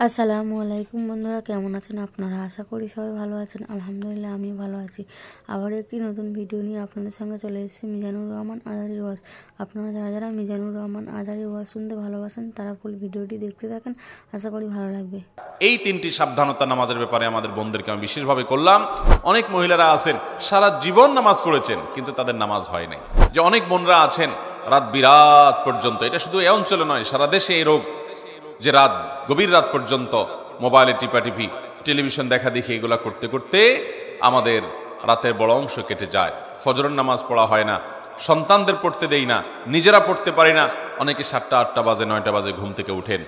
আসসালামু আলাইকুম বন্ধুরা, কেমন আছেন আপনারা? আশা করি সবাই ভালো আছেন। আলহামদুলিল্লাহ আমিও ভালো আছি। আবার একটি নতুন ভিডিও নিয়ে আপনাদের সঙ্গে চলে এসেছি মিজানুর রহমান আজারির ওয়াজ। আপনারা যারা যারা মিজানুর রহমান আজারির ওয়াজ শুনতে ভালোবাসেন তারা ফুল ভিডিওটি দেখতে থাকেন, আশা করি ভালো লাগবে। এই তিনটি সাবধানতা নামাজের ব্যাপারে আমাদের বোনদেরকে আমি বিশেষভাবে করলাম। অনেক মহিলারা আছেন সারা জীবন নামাজ পড়েছেন কিন্তু তাদের নামাজ হয় নাই। যে অনেক বোনরা আছেন রাত বিরাত পর্যন্ত, এটা শুধু এই অঞ্চলে নয়, সারা দেশে এই রোগ, যে রাত গভীর রাত পর্যন্ত মোবাইলে টিপাটিপি, টেলিভিশন দেখা দেখি, এগুলা করতে করতে আমাদের রাতের বড় অংশ কেটে যায়। ফজরের নামাজ পড়া হয় না, সন্তানদের পড়তে দেই না, নিজেরা পড়তে পারি না। অনেকে 7টা 8টা বাজে 9টা বাজে ঘুম থেকে উঠেন।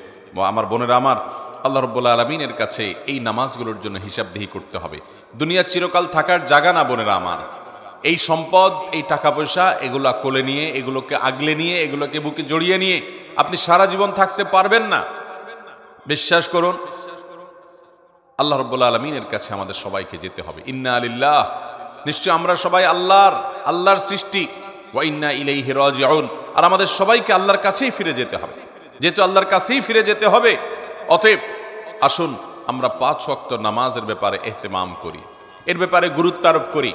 আমার বোনেরা আমার, আল্লাহ রাব্বুল আলামিনের কাছে এই নামাজগুলোর জন্য হিসাবদিহি করতে হবে। দুনিয়া চিরকাল থাকার জায়গা না বোনেরা আমার। এই সম্পদ, এই টাকা পয়সা, এগুলা কোলে নিয়ে, এগুলোকে আগলে নিয়ে, এগুলোকে বুকে জড়িয়ে নিয়ে আপনি সারা জীবন থাকতে পারবেন না। বিশ্বাস করুন, আল্লাহ রাব্বুল আলামিনের কাছে আমাদের সবাইকে যেতে হবে। ইন্না লিল্লাহ, নিশ্চয় আমরা সবাই আল্লাহর সৃষ্টি, ওয়া ইন্না ইলাইহি রাজিউন, আর আমাদের সবাইকে আল্লাহর কাছেই ফিরে যেতে হবে। যেহেতু আল্লাহর কাছেই ফিরে যেতে হবে, অতএব আসুন আমরা 5 ওয়াক্ত নামাজের ব্যাপারে ইহতিমাম করি, এর ব্যাপারে গুরুত্ব আরোপ করি।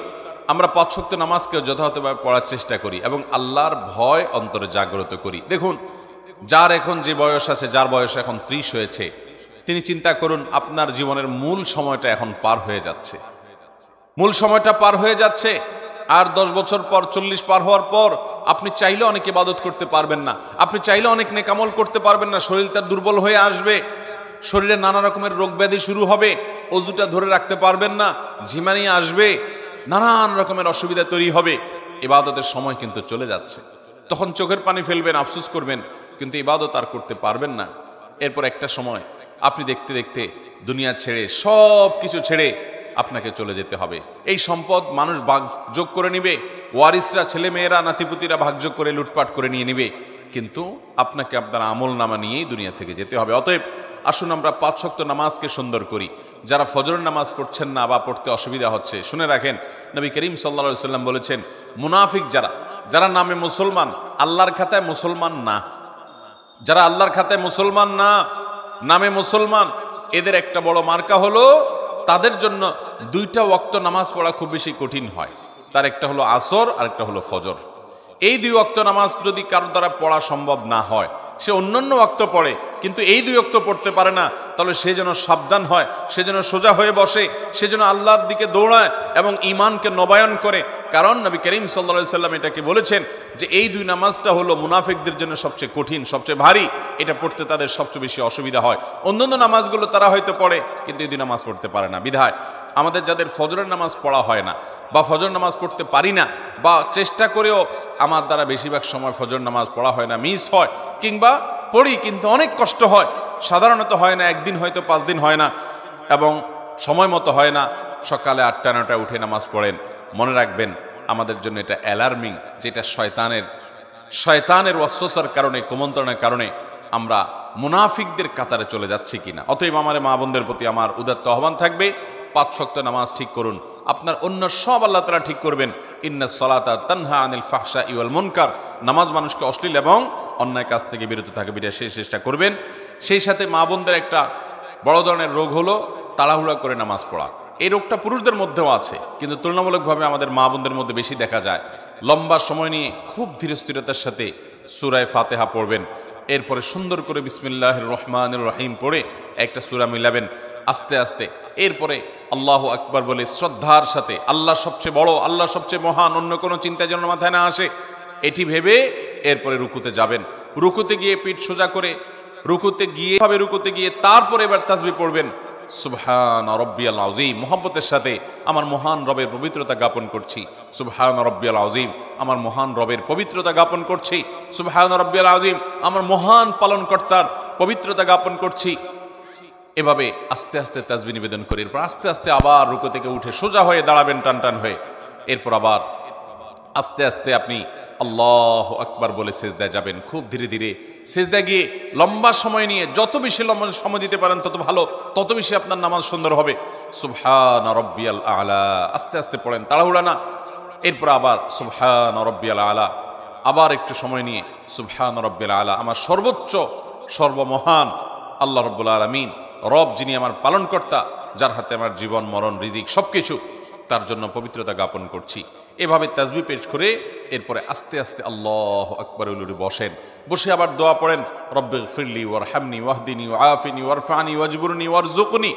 আমরা 5 ওয়াক্ত নামাজকে যথাযথভাবে পড়ার চেষ্টা করি এবং আল্লাহর ভয় অন্তরে জাগ্রত করি। দেখুন, যার এখন যে বয়স আছে, যার বয়স এখন 30 হয়েছে, তিনি চিন্তা করুন আপনার জীবনের মূল সময়টা এখন পার হয়ে যাচ্ছে। মূল সময়টা পার হয়ে যাচ্ছে। আর 10 বছর পর, 40 পার হওয়ার পর আপনি চাইলে অনেক ইবাদত করতে পারবেন না, আপনি চাইলে অনেক নেকামল করতে পারবেন না। শরীরটা দুর্বল হয়ে আসবে, শরীরে নানা রকমের রোগ ব্যাধি শুরু হবে, অজুটা ধরে রাখতে পারবেন না, ঝিমানি আসবে, নানান রকমের অসুবিধা তৈরি হবে। ইবাদতের সময় কিন্তু চলে যাচ্ছে। তখন চোখের পানি ফেলবেন, আফসোস করবেন, কিন্তু ইবাদত আর করতে পারবেন না। এরপর একটা সময় আপনি দেখতে দেখতে দুনিয়া ছেড়ে, সব কিছু ছেড়ে আপনাকে চলে যেতে হবে। এই সম্পদ মানুষ ভাগযোগ করে নিবে, ওয়ারিসরা, ছেলে মেয়েরা, নাতিপুতিরা ভাগযোগ করে লুটপাট করে নিয়ে নিবে, কিন্তু আপনাকে আপনার আমল নামা নিয়েই দুনিয়া থেকে যেতে হবে। অতএব আসুন আমরা 5 ওয়াক্ত নামাজকে সুন্দর করি। যারা ফজরের নামাজ পড়ছেন না বা পড়তে অসুবিধা হচ্ছে, শুনে রাখেন, নবী করিম সাল্লাল্লাহু আলাইহি সাল্লাম বলেছেন, মুনাফিক যারা নামে মুসলমান, আল্লাহর খাতায় মুসলমান না, যারা আল্লাহর খাতায় মুসলমান না, নামে মুসলমান, এদের একটা বড় মার্কা হলো তাদের জন্য 2টা ওয়াক্ত নামাজ পড়া খুব বেশি কঠিন হয়। তার একটা হলো আসর আর একটা হলো ফজর। এই 2 ওয়াক্ত নামাজ যদি কারোর দ্বারা পড়া সম্ভব না হয়, সে অন্যান্য ওয়াক্ত পড়ে কিন্তু এই 2 ওয়াক্ত পড়তে পারে না, তাহলে সে যেন সাবধান হয়, সে যেন সোজা হয়ে বসে, সে যেন আল্লাহর দিকে দৌড়ায় এবং ঈমানকে নবায়ন করে। কারণ নবী করিম সাল্লাল্লাহু আলাইহি সাল্লাম এটাকে বলেছেন যে এই 2 নামাজটা হলো মুনাফিকদের জন্য সবচেয়ে কঠিন, সবচেয়ে ভারী, এটা পড়তে তাদের সবচেয়ে বেশি অসুবিধা হয়। অন্যান্য নামাজগুলো তারা হয়তো পড়ে কিন্তু এই 2 নামাজ পড়তে পারে না। বিধায় আমাদের যাদের ফজরের নামাজ পড়া হয় না বা ফজর নামাজ পড়তে পারি না, বা চেষ্টা করেও আমার দ্বারা বেশিরভাগ সময় ফজর নামাজ পড়া হয় না, মিস হয়, কিংবা পড়ি কিন্তু অনেক কষ্ট হয়, সাধারণত হয় না, একদিন হয়তো 5 দিন হয় না, এবং সময় মতো হয় না, সকালে 8টা 9টায় উঠে নামাজ পড়েন, মনে রাখবেন আমাদের জন্য এটা অ্যালার্মিং, যেটা শয়তানের ওয়াসওয়াসার কারণে, কুমন্ত্রণার কারণে আমরা মুনাফিকদের কাতারে চলে যাচ্ছি কিনা। অতএব আমার মা বোনদের প্রতি আমার উদাত্ত আহ্বান থাকবে, 5 ওয়াক্ত নামাজ ঠিক করুন, আপনার অন্য সব আল্লাহ তাআলা ঠিক করবেন। ইন্নাস সালাতা তানহা আনিল ফাহশাই ওয়াল মুনকার, নামাজ মানুষকে অশ্লীল এবং অন্যায় কাজ থেকে বিরত থাকবে, এটা সেই চেষ্টা করবেন। সেই সাথে মা বোনদের একটা বড় ধরনের রোগ হলো তাড়াহুড়া করে নামাজ পড়া। এই রোগটা পুরুষদের মধ্যেও আছে, কিন্তু তুলনামূলকভাবে আমাদের মা বোনদের মধ্যে বেশি দেখা যায়। লম্বা সময় নিয়ে খুব ধীরস্থিরতার সাথে সূরা ফাতিহা পড়বেন, এরপরে সুন্দর করে বিসমিল্লাহির রহমানির রহিম পড়ে একটা সূরা মিলাবেন আস্তে আস্তে, এরপরে আল্লাহু আকবার বলে শ্রদ্ধার সাথে, আল্লাহ সবচেয়ে বড়, আল্লাহ সবচেয়ে মহান, অন্য কোনো চিন্তা যেন মাথায় না আসে, এটি ভেবে এরপরে রুকুতে যাবেন। রুকুতে গিয়ে পিঠ সোজা করে রুকুতে গিয়ে তারপরে এবার তাসবিহ পড়বেন, সুবহান রাব্বিয়াল আযীম, মুহাব্বতের সাথে আমার মহান রবের পবিত্রতা জ্ঞাপন করছি, সুবহান রাব্বিয়াল আযীম, আমার মহান রবের পবিত্রতা জ্ঞাপন করছি, সুবহান রাব্বিয়াল আযীম, আমার মহান পালনকর্তার পবিত্রতা জ্ঞাপন করছি। এভাবে আস্তে আস্তে তাসবিহ নিবেদন করে এরপর আস্তে আস্তে আবার রুকু থেকে উঠে সোজা হয়ে দাঁড়াবেন টান হয়ে। এরপর আবার আস্তে আস্তে আপনি আল্লাহু আকবার বলে সিজদায় যাবেন। খুব ধীরে ধীরে সিজদায় গিয়ে লম্বা সময় নিয়ে, যত বেশি লম্বা সময় দিতে পারেন তত ভালো, তত বেশি আপনার নামাজ সুন্দর হবে। সুবহান রাব্বিয়াল আলা, আস্তে আস্তে পড়েন, তাড়াহুড়া না। এরপর আবার সুবহান রাব্বিয়াল আলা, আবার একটু সময় নিয়ে সুবহান রাব্বিয়াল আলা, আমার সর্বোচ্চ সর্বমহান আল্লাহ রাব্বুল আলামিন রব যিনি আমার পালনকর্তা, যার হাতে আমার জীবন মরণ রিজিক সবকিছু, তার জন্য পবিত্রতা জ্ঞাপন করছি। এভাবে তাসবিহ পেশ করে এরপরে আস্তে আস্তে আল্লাহু আকবার বলে বসেন। বসে আবার দোয়া পড়েন, রব্বিগফিরলি ওয়ারহামনি ওয়াহদিনি ওয়াআফিনি ওয়ারফানি ওয়াজবুরনি ওয়ারযুকনি।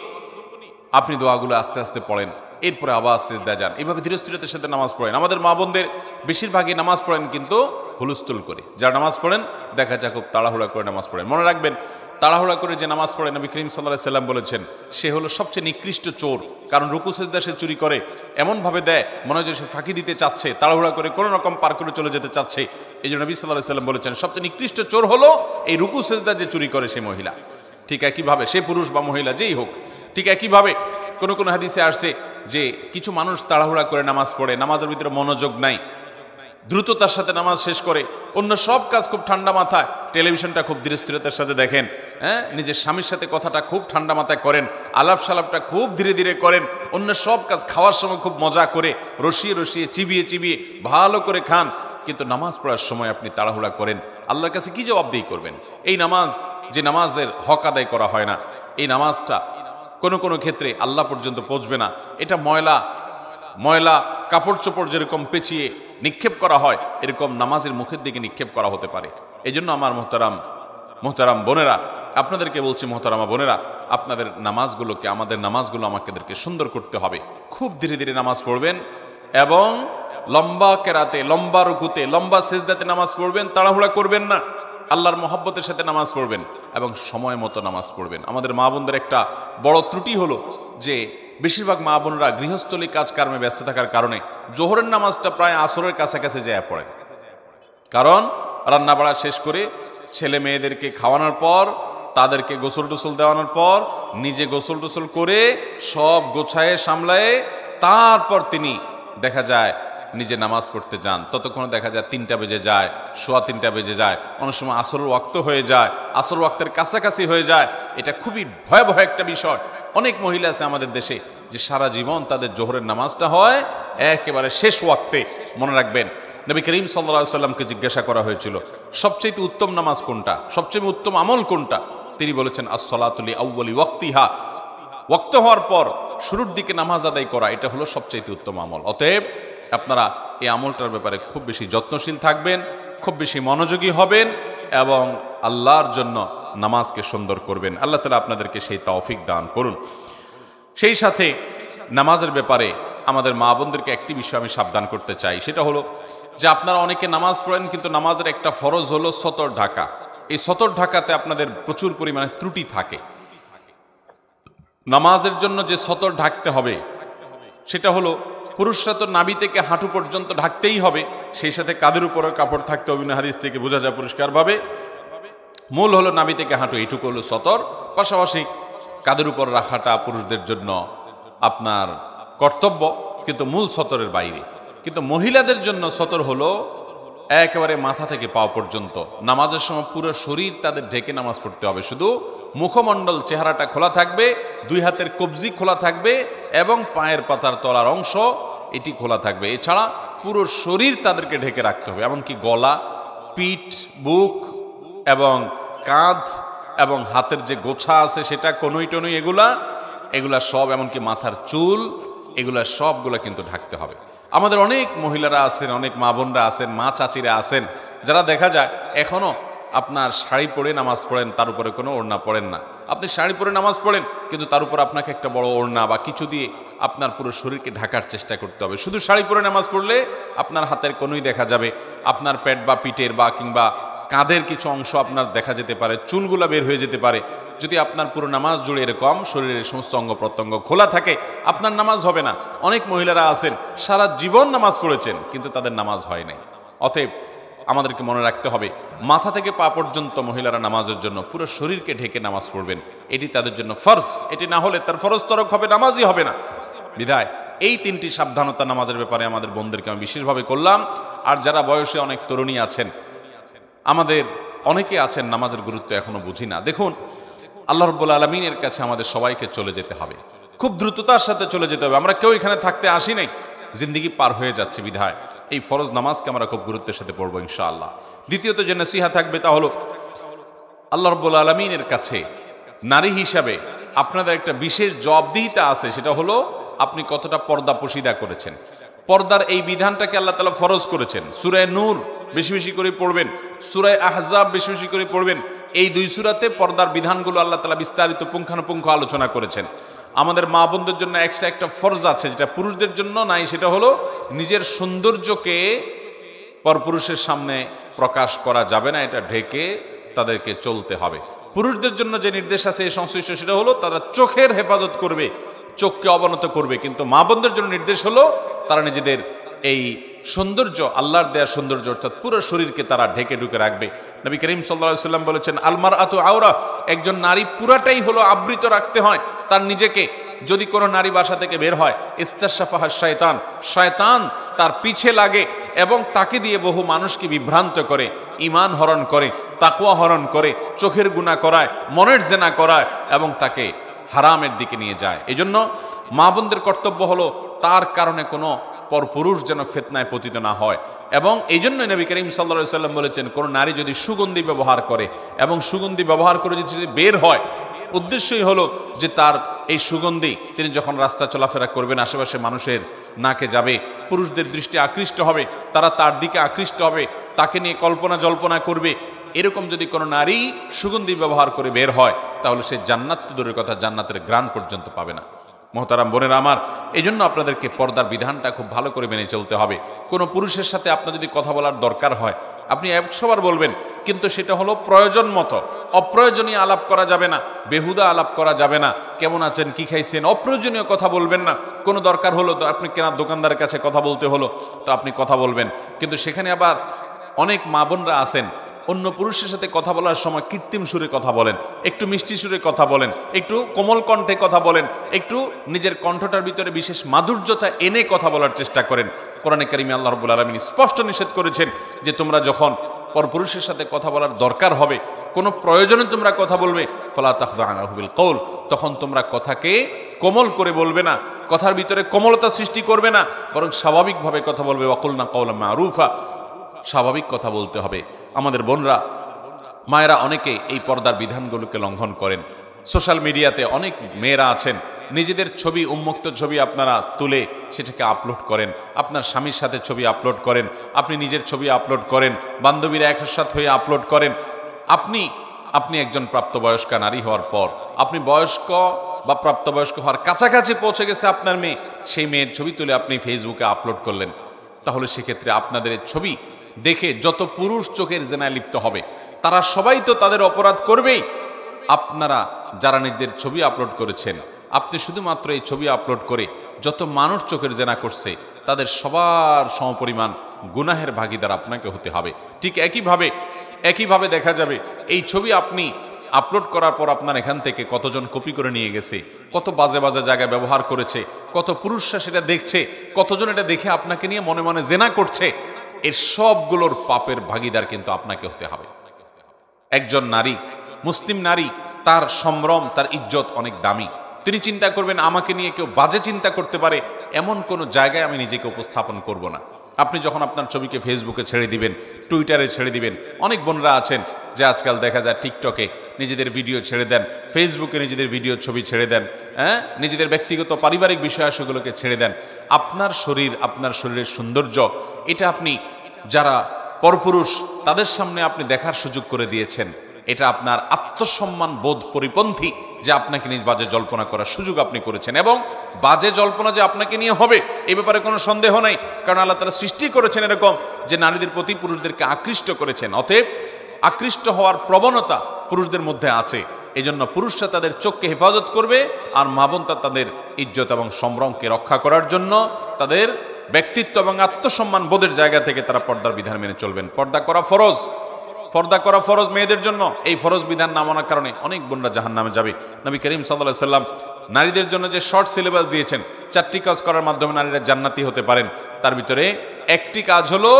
আপনি দোয়াগুলো আস্তে আস্তে পড়েন, এরপরে আবার সিজদায় যান। এভাবে ধীরস্থিরতার সাথে নামাজ পড়েন। আমাদের মা বোনদের বেশিরভাগই নামাজ পড়েন কিন্তু হুলস্থুল করে। যারা নামাজ পড়েন দেখা যায় খুব তাড়াহুড়া করে নামাজ পড়েন। মনে রাখবেন, তাড়াহুড়া করে যে নামাজ পড়ে নবী করিম সাল্লাল্লাহু আলাইহি সাল্লাম বলেছেন সে হলো সবচেয়ে নিকৃষ্ট চোর। কারণ রুকু সিজদা সে চুরি করে, এমনভাবে দেয় মনে হয় যে সে ফাঁকি দিতে চাচ্ছে, তাড়াহুড়া করে কোনো রকম পার করে চলে যেতে চাচ্ছে। এই জন্য নবী সাল্লাল্লাহু আলাইহি সাল্লাম বলেছেন সবচেয়ে নিকৃষ্ট চোর হলো এই রুকু সিজদা যে চুরি করে সে মহিলা। ঠিক একইভাবে সে পুরুষ বা মহিলা যেই হোক। ঠিক একইভাবে কোন কোন হাদিসে আসছে যে কিছু মানুষ তাড়াহুড়া করে নামাজ পড়ে, নামাজের ভিতরে মনোযোগ নাই, দ্রুততার সাথে নামাজ শেষ করে, অন্য সব কাজ খুব ঠান্ডা মাথায়, টেলিভিশনটা খুব ধীরস্থিরতার সাথে দেখেন, হ্যাঁ, নিজের স্বামীর সাথে কথাটা খুব ঠান্ডা মাথায় করেন, আলাপ সালাপটা খুব ধীরে ধীরে করেন, অন্য সব কাজ খাওয়ার সময় খুব মজা করে রসিয়ে রসিয়ে চিবিয়ে চিবিয়ে ভালো করে খান, কিন্তু নামাজ পড়ার সময় আপনি তাড়াহুড়া করেন, আল্লাহর কাছে কি জবাবদিহি করবেন? এই নামাজ, যে নামাজের হক আদায় করা হয় না, এই নামাজটা কোনো কোনো ক্ষেত্রে আল্লাহ পর্যন্ত পৌঁছবে না। এটা ময়লা কাপড় চোপড় যেরকম পেঁচিয়ে নিক্ষেপ করা হয়, এরকম নামাজের মুখের দিকে নিক্ষেপ করা হতে পারে। এই জন্য আমার মোহতারাম বোনেরা, আপনাদেরকে বলছি, মোহতারামা বোনেরা, আপনাদের নামাজগুলোকে, আমাদের নামাজগুলো আমাদেরকে সুন্দর করতে হবে। খুব ধীরে ধীরে নামাজ পড়বেন এবং লম্বা কেরাতে, লম্বা রুকুতে, লম্বা সিজদাতে নামাজ পড়বেন। তাড়াহুড়া করবেন না, আল্লাহর মহব্বতের সাথে নামাজ পড়বেন এবং সময় মতো নামাজ পড়বেন। আমাদের মা বোনদের একটা বড় ত্রুটি হলো যে বেশিরভাগ মা বোনরা গৃহস্থলী কাজকর্মে ব্যস্ত থাকার কারণে জোহরের নামাজটা প্রায় আসরের কাছাকাছি যায় পড়ে। কারণ রান্না বাড়া শেষ করে ছেলে মেয়েদেরকে খাওয়ানোর পর, তাদেরকে গোসল টোসল দেওয়ানোর পর, নিজে গোসল টোসল করে সব গোছায়ে সামলায়ে তারপর তিনি দেখা যায় নিজে নামাজ পড়তে যান। ততক্ষণে দেখা যায় 3টা বেজে যায়, সোয়া 3টা বেজে যায়, অনেক সময় আসরের ওয়াক্ত হয়ে যায়, আসর ওয়াক্তের কাছাকাছি হয়ে যায়। এটা খুবই ভয়াবহ একটা বিষয়। অনেক মহিলা আছে আমাদের দেশে যে সারা জীবন তাদের জোহরের নামাজটা হয় একেবারে শেষ ওয়াক্তে। মনে রাখবেন, নবী করিম সাল্লাল্লাহু আলাইহি সাল্লামকে জিজ্ঞাসা করা হয়েছিল সবচেয়ে উত্তম নামাজ কোনটা, সবচেয়ে উত্তম আমল কোনটা? তিনি বলেছেন আস-সালাতু লি আউয়ালি ওয়াক্তিহা, ওয়াক্ত হওয়ার পর শুরুর দিকে নামাজ আদায় করা, এটা হলো সবচেয়ে উত্তম আমল। অতএব আপনারা এই আমলটার ব্যাপারে খুব বেশি যত্নশীল থাকবেন, খুব বেশি মনোযোগী হবেন এবং আল্লাহর জন্য নামাজকে সুন্দর করবেন। আল্লাহ তাআলা আপনাদেরকে সেই তৌফিক দান করুন। সেই সাথে নামাজের ব্যাপারে আমাদের মা বোনদেরকে একটি বিষয় আমি সাবধান করতে চাই, সেটা হলো যে আপনারা অনেকে নামাজ পড়েন কিন্তু নামাজের একটা ফরজ হলো সতর ঢাকা। এই সতর ঢাকাতে আপনাদের প্রচুর পরিমাণে ত্রুটি থাকে। নামাজের জন্য যে সতর ঢাকতে হবে সেটা হলো পুরুষরা তো নাভি থেকে হাঁটু পর্যন্ত ঢাকতেই হবে, সেই সাথে কাঁধের উপরে কাপড় থাকতে হবে। হাদিস থেকে বোঝা যায় পরিষ্কারভাবে মূল হলো নাভি থেকে হাঁটু, এইটুকু হলো সতর। পাশাপাশি কাঁধের উপর রাখাটা পুরুষদের জন্য আপনার কর্তব্য, কিন্তু মূল সতরের বাইরে। কিন্তু মহিলাদের জন্য সতর হলো একেবারে মাথা থেকে পা পর্যন্ত। নামাজের সময় পুরো শরীর তাদের ঢেকে নামাজ পড়তে হবে, শুধু মুখমণ্ডল, চেহারাটা খোলা থাকবে, 2 হাতের কবজি খোলা থাকবে এবং পায়ের পাতার তলার অংশ এটি খোলা থাকবে। এছাড়া পুরো শরীর তাদেরকে ঢেকে রাখতে হবে, এমনকি গলা, পিঠ, বুক এবং কাঁধ এবং হাতের যে গোছা আছে সেটা, কনুই টনুই, এগুলা সব, এমনকি মাথার চুল, এগুলা সবগুলা কিন্তু ঢাকতে হবে। আমাদের অনেক মহিলারা আছেন, অনেক মা বোনরা আছেন, মা চাচিরা আছেন, যারা দেখা যায় এখনো আপনার শাড়ি পরে নামাজ পড়েন, তার উপরে কোনো ওড়না পড়েন না। আপনি শাড়ি পরে নামাজ পড়েন কিন্তু তার উপর আপনাকে একটা বড় ওড়না বা কিছু দিয়ে আপনার পুরো শরীরকে ঢাকার চেষ্টা করতে হবে। শুধু শাড়ি পরে নামাজ পড়লে আপনার হাতের কোনোই দেখা যাবে, আপনার পেট বা পিঠের বা কিংবা কাঁধের কিছু অংশ আপনার দেখা যেতে পারে, চুলগুলা বের হয়ে যেতে পারে। যদি আপনার পুরো নামাজ জুড়ে এরকম শরীরের সমস্ত অঙ্গ প্রত্যঙ্গ খোলা থাকে, আপনার নামাজ হবে না। অনেক মহিলারা আছেন সারা জীবন নামাজ পড়েছেন কিন্তু তাদের নামাজ হয় নাই। অতএব আমাদেরকে মনে রাখতে হবে, মাথা থেকে পা পর্যন্ত মহিলারা নামাজের জন্য পুরো শরীরকে ঢেকে নামাজ পড়বেন, এটি তাদের জন্য ফরজ। এটি না হলে তার ফরজ তরক হবে, নামাজই হবে না। বিধায় এই 3টি সাবধানতা নামাজের ব্যাপারে আমাদের বোনদেরকে আমি বিশেষভাবে করলাম। আর যারা বয়সে অনেক তরুণী আছেন, আমাদের অনেকে আছেন নামাজের গুরুত্ব এখনো বুঝি না। দেখুন, আল্লাহ রাব্বুল আলামিনের কাছে আমাদের সবাইকে চলে যেতে হবে, খুব দ্রুততার সাথে চলে যেতে হবে। আমরা কেউ এখানে থাকতে আসি নাই, জিন্দিগি পার হয়ে যাচ্ছে। বিধায় এই ফরজ নামাজকে আমরা খুব গুরুত্বের সাথে পড়বো ইনশাআল্লাহ। দ্বিতীয়ত যে নসিহা থাকবে তা হলো আল্লাহ রাব্বুল আলামিনের কাছে নারী হিসাবে আপনাদের একটা বিশেষ জবাবদিহিতা আছে, সেটা হলো আপনি কতটা পর্দা পশিদা করেছেন। পর্দার এই বিধানটাকে আল্লাহ তাআলা ফরজ করেছেন। সূরা নূর বেশি বেশি করে পড়বেন, সূরা আহজাব বেশি বেশি করে পড়বেন। এই দুই সূরাতে পর্দার বিধানগুলো আল্লাহ তাআলা বিস্তারিত পুঙ্খানুপুঙ্খ আলোচনা করেছেন। আমাদের মা বোনদের জন্য এক্সট্রা একটা ফরজ আছে, যেটা পুরুষদের জন্য নাই, সেটা হলো নিজের সৌন্দর্যকে পরপুরুষের সামনে প্রকাশ করা যাবে না, এটা ঢেকে তাদেরকে চলতে হবে। পুরুষদের জন্য যে নির্দেশ আছে এই সংশ্লিষ্ট, সেটা হলো তারা চোখের হেফাজত করবে, চোখকে অবনত করবে। কিন্তু মা বোনদের জন্য নির্দেশ হলো তারা নিজেদের এই সৌন্দর্য, আল্লাহর দেয়া সৌন্দর্য অর্থাৎ পুরো শরীরকে তারা ঢেকে ঢুকে রাখবে। নবী করিম সাল্লাল্লাহু আলাইহি ওয়াসাল্লাম বলেছেন, আলমার আতু আওরা, একজন নারী পুরাটাই হলো আবৃত রাখতে হয় তার নিজেকে। যদি কোনো নারী বাসা থেকে বের হয়, ইস্তাশাফাহা শয়তান, শয়তান তার পিছে লাগে এবং তাকে দিয়ে বহু মানুষকে বিভ্রান্ত করে, ঈমান হরণ করে, তাকওয়া হরণ করে, চোখের গুনাহ করায়, মনের জেনা করায় এবং তাকে হারামের দিকে নিয়ে যায়। এজন্য মা বোনদের কর্তব্য হলো তার কারণে কোনো পরপুরুষ যেন ফিতনায় পতিত না হয়। এবং এই জন্য নবী করিম সাল্লাল্লাহু আলাইহি ওয়াসাল্লাম বলেছেন, কোনো নারী যদি সুগন্ধি ব্যবহার করে এবং সুগন্ধি ব্যবহার করে যদি বের হয়, উদ্দেশ্যই হলো যে তার এই সুগন্ধি তিনি যখন রাস্তা চলাফেরা করবেন, আশেপাশে মানুষের নাকে যাবে, পুরুষদের দৃষ্টি আকৃষ্ট হবে, তারা তার দিকে আকৃষ্ট হবে, তাকে নিয়ে কল্পনা জল্পনা করবে। এরকম যদি কোনো নারী সুগন্ধি ব্যবহার করে বের হয়, তাহলে সে জান্নাত তো দূরের কথা, জান্নাতের ঘ্রাণ পর্যন্ত পাবে না। মোহতারাম বোনেরা আমার, এই জন্য আপনাদেরকে পর্দার বিধানটা খুব ভালো করে মেনে চলতে হবে। কোনো পুরুষের সাথে আপনার যদি কথা বলার দরকার হয়, আপনি 100 বার বলবেন, কিন্তু সেটা হলো প্রয়োজন মতো। অপ্রয়োজনীয় আলাপ করা যাবে না, বেহুদা আলাপ করা যাবে না। কেমন আছেন, কি খাইছেন, অপ্রয়োজনীয় কথা বলবেন না। কোনো দরকার হলো তো আপনি কেনার দোকানদারের কাছে কথা বলতে হলো, তো আপনি কথা বলবেন। কিন্তু সেখানে আবার অনেক মা বোনরা আছেন, অন্য পুরুষের সাথে কথা বলার সময় কৃত্রিম সুরে কথা বলেন, একটু মিষ্টি সুরে কথা বলেন, একটু কোমল কণ্ঠে কথা বলেন, একটু নিজের কণ্ঠটার ভিতরে বিশেষ মাধুর্যতা এনে কথা বলার চেষ্টা করেন। কোরআনে কারিমে আল্লাহ রাব্বুল আলামিন স্পষ্ট নিষেধ করেছেন যে তোমরা যখন পরপুরুষের সাথে কথা বলার দরকার হবে, কোনো প্রয়োজনে তোমরা কথা বলবে, ফালা তাখদা'না বিল কওল, তখন তোমরা কথাকে কোমল করে বলবে না, কথার ভিতরে কোমলতা সৃষ্টি করবে না, বরং স্বাভাবিকভাবে কথা বলবে। ওয়াকুলনা কাওলাম মারুফা, স্বাভাবিক কথা বলতে হবে। আমাদের বোনরা, মায়েরা অনেকে এই পর্দার বিধানগুলোকে লঙ্ঘন করেন। সোশ্যাল মিডিয়াতে অনেক মেয়েরা আছেন, নিজেদের ছবি, উন্মুক্ত ছবি আপনারা তুলে সেটাকে আপলোড করেন, আপনার স্বামীর সাথে ছবি আপলোড করেন, আপনি নিজের ছবি আপলোড করেন, বান্ধবীরা একসাথে হয়ে আপলোড করেন। আপনি একজন প্রাপ্তবয়স্কা নারী হওয়ার পর, আপনি বয়স্ক বা প্রাপ্তবয়স্ক হওয়ার কাছাকাছি পৌঁছে গেছে আপনার মেয়ে, সেই মেয়ের ছবি তুলে আপনি ফেসবুকে আপলোড করলেন, তাহলে সেক্ষেত্রে আপনাদের ছবি দেখে যত পুরুষ চোখের জেনায় লিপ্ত হবে, তারা সবাই তো তাদের অপরাধ করবেই। আপনারা যারা নিজেদের ছবি আপলোড করেছেন, আপনি শুধুমাত্র এই ছবি আপলোড করে যত মানুষ চোখের জেনা করছে, তাদের সবার সমপরিমাণ গুনাহের ভাগীদার আপনাকে হতে হবে। ঠিক একইভাবে দেখা যাবে এই ছবি আপনি আপলোড করার পর আপনার এখান থেকে কতজন কপি করে নিয়ে গেছে, কত বাজে বাজে জায়গায় ব্যবহার করেছে, কত পুরুষরা সেটা দেখছে, কতজন এটা দেখে আপনাকে নিয়ে মনে মনে জেনা করছে, এর সবগুলোর পাপের ভাগীদার কিন্তু আপনাকে হতে হবে। একজন নারী, মুসলিম নারী, তার সম্ভ্রম, তার ইজ্জত অনেক দামি। তিনি চিন্তা করবেন আমাকে নিয়ে কেউ বাজে চিন্তা করতে পারে, এমন কোনো জায়গায় আমি নিজেকে উপস্থাপন করব না। আপনি যখন আপনার ছবিকে ফেসবুকে ছেড়ে দিবেন, টুইটারে ছেড়ে দিবেন, অনেক বোনরা আছেন যে আজকাল দেখা যায় টিকটকে নিজেদের ভিডিও ছেড়ে দেন, ফেসবুকে নিজেদের ভিডিও ছবি ছেড়ে দেন, নিজেদের ব্যক্তিগত পারিবারিক বিষয়াবলীগুলোকে ছেড়ে দেন। আপনার শরীর, আপনার শরীরের সৌন্দর্য, এটা আপনি যারা পরপুরুষ তাদের সামনে আপনি দেখার সুযোগ করে দিয়েছেন, এটা আপনার আত্মসম্মান বোধ পরিপন্থী যে আপনাকে নিয়ে বাজে জল্পনা করার সুযোগ আপনি করেছেন। এবং বাজে জল্পনা যে আপনাকে নিয়ে হবে এই ব্যাপারে কোনো সন্দেহ নাই, কারণ আল্লাহ তাআলা সৃষ্টি করেছেন এরকম যে নারীদের প্রতি পুরুষদেরকে আকৃষ্ট করেছেন। অতএব আকৃষ্ট হওয়ার প্রবণতা পুরুষদের মধ্যে আছে, এই জন্য পুরুষরা তাদের চোখকে হেফাজত করবে, আর মা বোন তাদের ইজ্জত এবং সম্ভ্রমকে রক্ষা করার জন্য তাদের ব্যক্তিত্ব এবং আত্মসম্মান বোধের জায়গা থেকে তারা পর্দার বিধান মেনে চলবেন। পর্দা করা ফরজ মেয়েদের জন্য। এই ফরজ বিধান না মানার কারণে অনেক বোনরা জাহান্নামে যাবে। নবী করিম সাল্লাল্লাহু আলাইহি সাল্লাম নারীদের জন্য যে শর্ট সিলেবাস দিয়েছেন, 4টি কাজ করার মাধ্যমে নারীরা জান্নাতি হতে পারেন, তার ভিতরে একটি কাজ হলো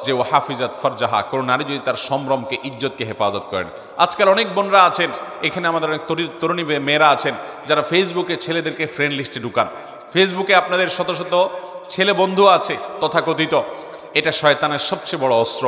যে ও হাফিজাত ফরজাহা, কোন নারী যদি তার সম্ভ্রমকে, ইজ্জতকে হেফাজত করেন। আজকাল অনেক বোনরা আছেন, এখানে আমাদের অনেক তরুণী মেয়েরা আছেন যারা ফেসবুকে ছেলেদেরকে ফ্রেন্ড লিস্টে ঢুকান। ফেসবুকে আপনাদের শত শত ছেলে বন্ধু আছে তথাকথিত, এটা শয়তানের সবচেয়ে বড় অস্ত্র।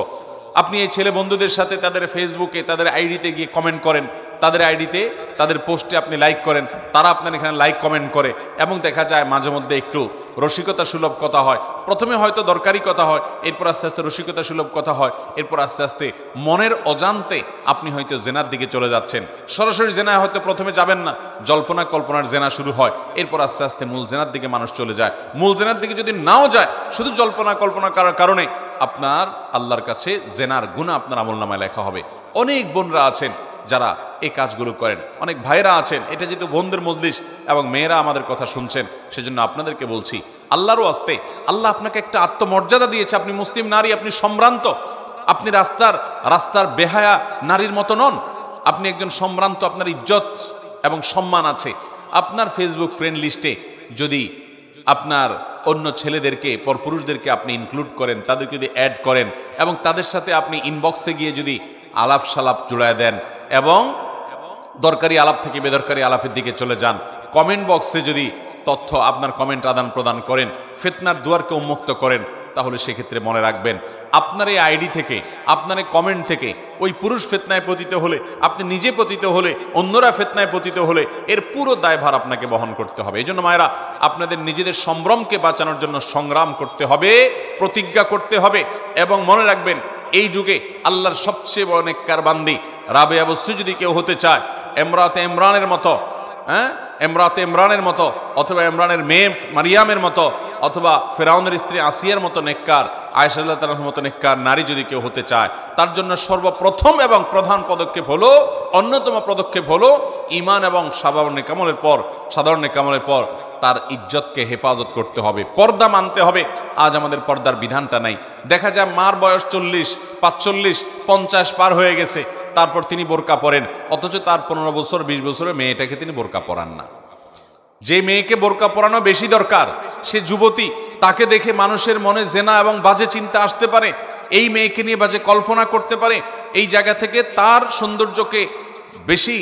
আপনি এই ছেলে বন্ধুদের সাথে তাদের ফেসবুকে, তাদের আইডিতে গিয়ে কমেন্ট করেন, তাদের আইডিতে তাদের পোস্টে আপনি লাইক করেন, তারা আপনার এখানে লাইক কমেন্ট করে, এবং দেখা যায় মাঝে মধ্যে একটু রসিকতা সুলভ কথা হয়। প্রথমে হয়তো দরকারি কথা হয়, এরপর আস্তে আস্তে রসিকতা সুলভ কথা হয়, এরপর আস্তে আস্তে মনের অজান্তে আপনি হয়তো জেনার দিকে চলে যাচ্ছেন। সরাসরি জেনায় হয়তো প্রথমে যাবেন না, জল্পনা কল্পনার জেনা শুরু হয়, এরপর আস্তে আস্তে মূল জেনার দিকে মানুষ চলে যায়। মূল জেনার দিকে যদি নাও যায়, শুধু জল্পনা কল্পনা করার কারণে আপনার আল্লাহর কাছে জেনার গুনাহ আপনার আমলনামায় লেখা হবে। অনেক বোনরা আছেন যারা এই কাজগুলো করেন, অনেক ভাইরা আছেন। এটা যেহেতু বোনদের মজলিস এবং মেয়েরা আমাদের কথা শুনছেন, সেজন্য আপনাদেরকে বলছি, আল্লাহরও আস্তে আল্লাহ আপনাকে একটা আত্মমর্যাদা দিয়েছে। আপনি মুসলিম নারী, আপনি সম্ভ্রান্ত, আপনি রাস্তার বেহায়া নারীর মতো নন। আপনি একজন সম্ভ্রান্ত, আপনার ইজ্জত এবং সম্মান আছে। আপনার ফেসবুক ফ্রেন্ড লিস্টে যদি আপনার অন্য ছেলেদেরকে, পরপুরুষদেরকে আপনি ইনক্লুড করেন, তাদেরকে যদি অ্যাড করেন, এবং তাদের সাথে আপনি ইনবক্সে গিয়ে যদি আলাপ সালাপ জুড়ায় দেন, এবং দরকারি আলাপ থেকে বেদরকারি আলাপের দিকে চলে যান, কমেন্ট বক্সে যদি তথ্য আপনার কমেন্ট আদান প্রদান করেন, ফিতনার দুয়ারকে উন্মুক্ত করেন, তাহলে সেক্ষেত্রে মনে রাখবেন, আপনার এই আইডি থেকে, আপনার এই কমেন্ট থেকে ওই পুরুষ ফিতনায় পতিত হলে, আপনি নিজে পতিত হলে, অন্যরা ফিতনায় পতিত হলে, এর পুরো দায়ভার আপনাকে বহন করতে হবে। এই জন্য মায়েরা, আপনাদের নিজেদের সম্ভ্রমকে বাঁচানোর জন্য সংগ্রাম করতে হবে, প্রতিজ্ঞা করতে হবে। এবং মনে রাখবেন, এই যুগে আল্লাহর সবচেয়ে বড় নেককার বান্দি রাবেয়া বসরি যদি কেউ হতে চায়, ইমরাতে ইমরানের মতো, ইমরাতে ইমরানের মতো, অথবা ইমরানের মেয়ে মারিয়ামের মতো, অথবা ফেরাউনের স্ত্রী আসিয়ার মতো নেককার, আয়েশা রাদিয়াল্লাহু তাআলার মতো নেককার নারী যদি কেউ হতে চায়, তার জন্য সর্বপ্রথম এবং প্রধান পদক্ষেপ হলো, অন্যতম পদক্ষেপ হলো, ঈমান এবং সাধারণ নেকামলের পর তার ইজ্জতকে হেফাজত করতে হবে, পর্দা মানতে হবে। আজ আমাদের পর্দার বিধানটা নাই। দেখা যায় মার বয়স 40, 45, 50 পার হয়ে গেছে, তারপর তিনি বোরকা পরেন, অথচ তার 15 বছর 20 বছরের মেয়েটাকে তিনি বোরকা পরান না। যে মেয়েকে বোরকা পরানো বেশি দরকার, সে যুবতী, তাকে দেখে মানুষের মনে জেনা এবং বাজে চিন্তা আসতে পারে, এই মেয়েকে নিয়ে বাজে কল্পনা করতে পারে। এই জায়গা থেকে তার সৌন্দর্যকে বেশি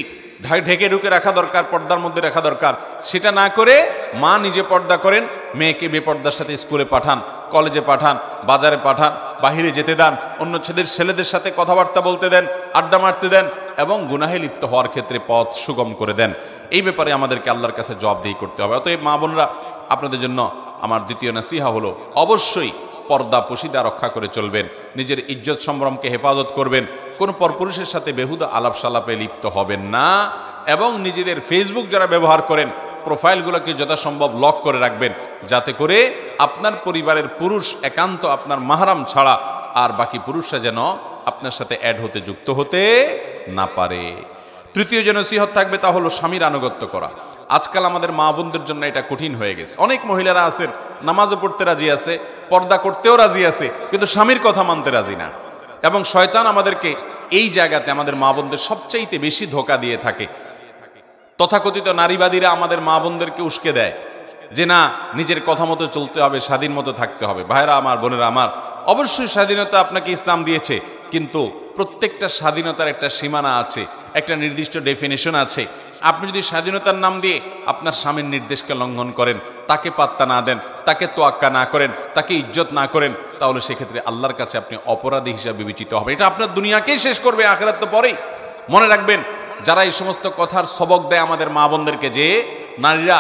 ঢেকে ঢুকে রাখা দরকার, পর্দার মধ্যে রাখা দরকার। সেটা না করে মা নিজে পর্দা করেন, মেয়েকে বেপর্দার সাথে স্কুলে পাঠান, কলেজে পাঠান, বাজারে পাঠান, বাহিরে যেতে দেন, অন্য ছেলেদের সাথে কথাবার্তা বলতে দেন, আড্ডা মারতে দেন, এবং গুনাহে লিপ্ত হওয়ার ক্ষেত্রে পথ সুগম করে দেন। এই ব্যাপারে আমাদেরকে আল্লাহর কাছে জবাবদিহি করতে হবে। অতএব মা বোনরা, আপনাদের জন্য আমার দ্বিতীয় নসিহা হলো, অবশ্যই পর্দা পশিদা রক্ষা করে চলবেন, নিজের ইজ্জত সম্ভ্রমকে হেফাজত করবেন, কোনো পরপুরুষের সাথে বেহুদা আলাপ সালাপে লিপ্ত হবেন না, এবং নিজেদের ফেসবুক যারা ব্যবহার করেন, প্রোফাইলগুলোকে যথাসম্ভব লক করে রাখবেন, যাতে করে আপনার পরিবারের পুরুষ একান্ত আপনার মাহরাম ছাড়া আর বাকি পুরুষরা যেন আপনার সাথে অ্যাড হতে, যুক্ত হতে না পারে। তৃতীয় যে নসিহত থাকবে তা হলো স্বামীর আনুগত্য করা। আজকাল আমাদের মা বোনদের জন্য এটা কঠিন হয়ে গেছে। অনেক মহিলারা আছেন, নামাজও পড়তে রাজি আছে, পর্দা করতেও রাজি আছে, কিন্তু স্বামীর কথা মানতে রাজি না। এবং শয়তান আমাদেরকে এই জায়গাতে, আমাদের মা বোনদের সবচাইতে বেশি ধোঁকা দিয়ে থাকে। তথাকথিত নারীবাদীরা আমাদের মা বোনদেরকে উস্কে দেয় যে না, নিজের কথা মতো চলতে হবে, স্বাধীন মতো থাকতে হবে। ভাইরা আমার, বোনেরা আমার, অবশ্যই স্বাধীনতা আপনাকে ইসলাম দিয়েছে, কিন্তু প্রত্যেকটা স্বাধীনতার একটা সীমানা আছে, একটা নির্দিষ্ট ডেফিনেশন আছে। আপনি যদি স্বাধীনতার নাম দিয়ে আপনার স্বামীর নির্দেশকে লঙ্ঘন করেন, তাকে পাত্তা না দেন, তাকে তোয়াক্কা না করেন, তাকে ইজ্জত না করেন, তাহলে সেক্ষেত্রে আল্লাহর কাছে আপনি অপরাধী হিসাবে বিবেচিত হবে। এটা আপনার দুনিয়াকেই শেষ করবে, আখিরাত তো পরেই। মনে রাখবেন, যারা এই সমস্ত কথার সবক দেয় আমাদের মা বোনদেরকে যে নারীরা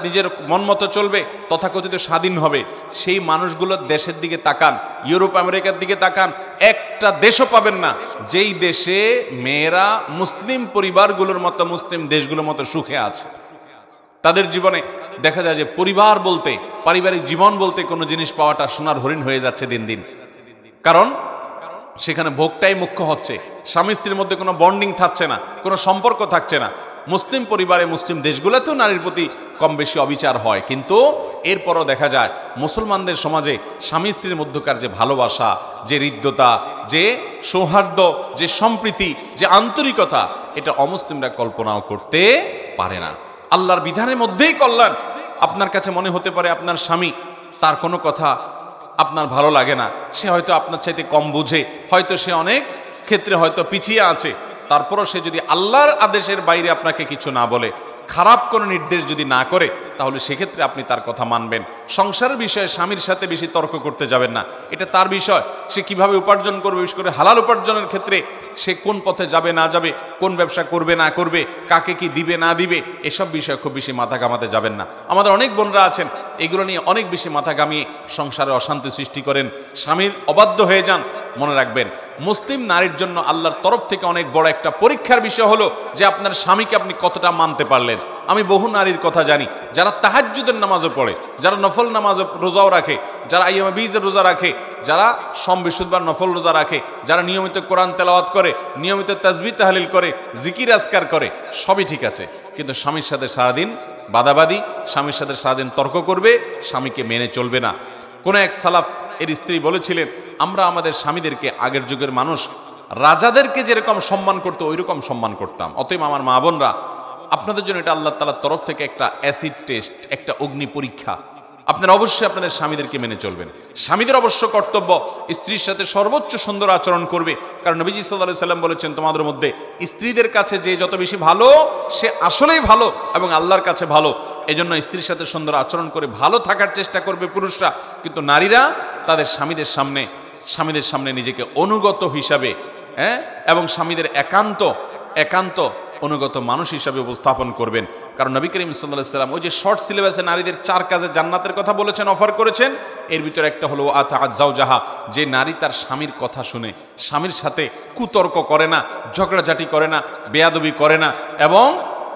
নিজের মন মতো চলবে, তথাকথিত স্বাধীন হবে, সেই মানুষগুলোর দেশের দিকে তাকান, ইউরোপ আমেরিকার দিকে তাকান, একটা দেশও পাবেন না যেই দেশে মেয়েরা মুসলিম পরিবারগুলোর মতো, মুসলিম দেশগুলোর মতো সুখে আছে। তাদের জীবনে দেখা যায় যে পরিবার বলতে, পারিবারিক জীবন বলতে কোনো জিনিস পাওয়াটা সোনার হরিণ হয়ে যাচ্ছে দিন দিন। কারণ সেখানে ভোগটাই মুখ্য হচ্ছে, স্বামী স্ত্রীর মধ্যে কোনো বন্ডিং থাকছে না, কোনো সম্পর্ক থাকছে না। মুসলিম পরিবারে, মুসলিম দেশগুলোতেও নারীর প্রতি কম বেশি অবিচার হয়, কিন্তু এরপরও দেখা যায় মুসলমানদের সমাজে স্বামী স্ত্রীর মধ্যকার যে ভালোবাসা, যে হৃদ্যতা, যে সৌহার্দ্য, যে সম্প্রীতি, যে আন্তরিকতা, এটা অমুসলিমরা কল্পনাও করতে পারে না। আল্লাহর বিধানের মধ্যেই কল্যাণ। আপনার কাছে মনে হতে পারে আপনার স্বামী, তার কোনো কথা আপনার ভালো লাগে না, সে হয়তো আপনার চাইতে কম বুঝে, হয়তো সে অনেক ক্ষেত্রে হয়তো পিছিয়ে আছে, তারপরও সে যদি আল্লাহর আদেশের বাইরে আপনাকে কিছু না বলে, খারাপ কোনো নির্দেশ যদি না করে, তাহলে সেক্ষেত্রে আপনি তার কথা মানবেন। সংসারের বিষয়ে স্বামীর সাথে বেশি তর্ক করতে যাবেন না, এটা তার বিষয়। সে কিভাবে উপার্জন করবে, বিশেষ করে হালাল উপার্জনের ক্ষেত্রে সে কোন পথে যাবে না যাবে, কোন ব্যবসা করবে না করবে, কাকে কি দিবে না দিবে, এসব বিষয়ে খুব বেশি মাথা ঘামাতে যাবেন না। আমাদের অনেক বোনরা আছেন এগুলো নিয়ে অনেক বেশি মাথা ঘামিয়ে সংসারে অশান্তি সৃষ্টি করেন, স্বামীর অবাধ্য হয়ে যান। মনে রাখবেন, মুসলিম নারীর জন্য আল্লাহর তরফ থেকে অনেক বড় একটা পরীক্ষার বিষয় হলো যে আপনার স্বামীকে আপনি কতটা মানতে পারলেন। আমি বহু নারীর কথা জানি যারা তাহাজ্জুদের নামাজও পড়ে, যারা নফল নামাজ রোজাও রাখে, যারা আইয়ামে বীজের রোজা রাখে, যারা সোম বৃহস্পতিবার নফল রোজা রাখে, যারা নিয়মিত কোরআন তেলাওয়াত করে, নিয়মিত তাসবিহ তাহলিল করে, জিকির আজকার করে, সবই ঠিক আছে, কিন্তু স্বামীর সাথে সারাদিন বাদাবাদি, স্বামীর সাথে সারাদিন তর্ক করবে, স্বামীকে মেনে চলবে না। কোন এক সালাফ এর স্ত্রী বলেছিলেন, আমরা আমাদের স্বামীদেরকে আগের যুগের মানুষ রাজাদেরকে যেরকম সম্মান করতো ওই রকম সম্মান করতাম। অতএব আমার মা বোনরা, আপনাদের জন্য এটা আল্লাহ তাআলার তরফ থেকে একটা অ্যাসিড টেস্ট, একটা অগ্নি পরীক্ষা। আপনারা অবশ্যই আপনাদের স্বামীদেরকে মেনে চলবেন। স্বামীদের অবশ্য কর্তব্য স্ত্রীর সাথে সর্বোচ্চ সুন্দর আচরণ করবে, কারণ নবীজি সাল্লাল্লাহু আলাইহি সাল্লাম বলেছেন, তোমাদের মধ্যে স্ত্রীদের কাছে যে যত বেশি ভালো সে আসলেই ভালো এবং আল্লাহর কাছে ভালো। এজন্য স্ত্রীর সাথে সুন্দর আচরণ করে ভালো থাকার চেষ্টা করবে পুরুষরা, কিন্তু নারীরা তাদের স্বামীদের সামনে নিজেকে অনুগত হিসাবে, এবং স্বামীদের একান্ত অনুগত মানুষ হিসাবে উপস্থাপন করবেন। কারণ নবী করিম সাল্লাল্লাহু আলাইহি ওয়াসাল্লাম ওই যে শর্ট সিলেবাসে নারীদের 4 কাজে জান্নাতের কথা বলেছেন, অফার করেছেন, এর ভিতরে একটা হলো আতাআত যাওজাহা, যে নারী তার স্বামীর কথা শুনে, স্বামীর সাথে কুতর্ক করে না, ঝগড়াঝাটি করে না, বেয়াদবি করে না এবং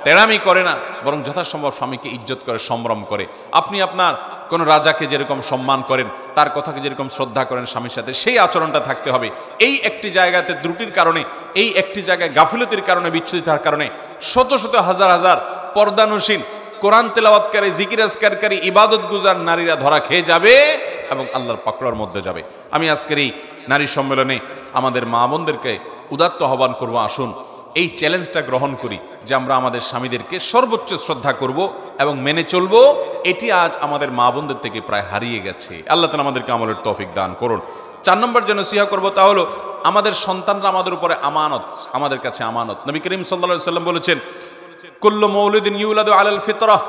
তেড়ামি করে না, বরং যথাসম্ভব স্বামীকে ইজ্জত করে, সম্ভ্রম করে। আপনি আপনার কোন রাজাকে যেরকম সম্মান করেন, তার কথাকে যেরকম শ্রদ্ধা করেন স্বামীর সাথে, সেই আচরণটা থাকতে হবে। এই একটি জায়গাতে ত্রুটির কারণে, এই একটি জায়গায় গাফিলতির কারণে, বিচ্ছুরিতার কারণে শত শত হাজার হাজার পর্দানুসীন, কোরআন তেলাওয়াতকারী, জিকির আজকারকারী, ইবাদত গুজার নারীরা ধরা খেয়ে যাবে এবং আল্লাহর পাকড়ার মধ্যে যাবে। আমি আজকের এই নারী সম্মেলনে আমাদের মা বোনদেরকে উদাত্ত আহ্বান করব, আসুন এই চ্যালেঞ্জটা গ্রহণ করি যে আমরা আমাদের স্বামীদেরকে সর্বোচ্চ শ্রদ্ধা করব এবং মেনে চলব। এটি আজ আমাদের মা বোনদের থেকে প্রায় হারিয়ে গেছে। আল্লাহ তাআলা আমাদেরকে আমলের তৌফিক দান করুন। 4 নম্বর যে নসিহত করব তা হলো, আমাদের সন্তানরা আমাদের উপরে আমানত, আমাদের কাছে আমানত। নবী করিম সাল্লাল্লাহু আলাইহি সাল্লাম বলেছেন, কুল্লু মাউলুদিন ইউলাদু আলাল ফিতরাহ,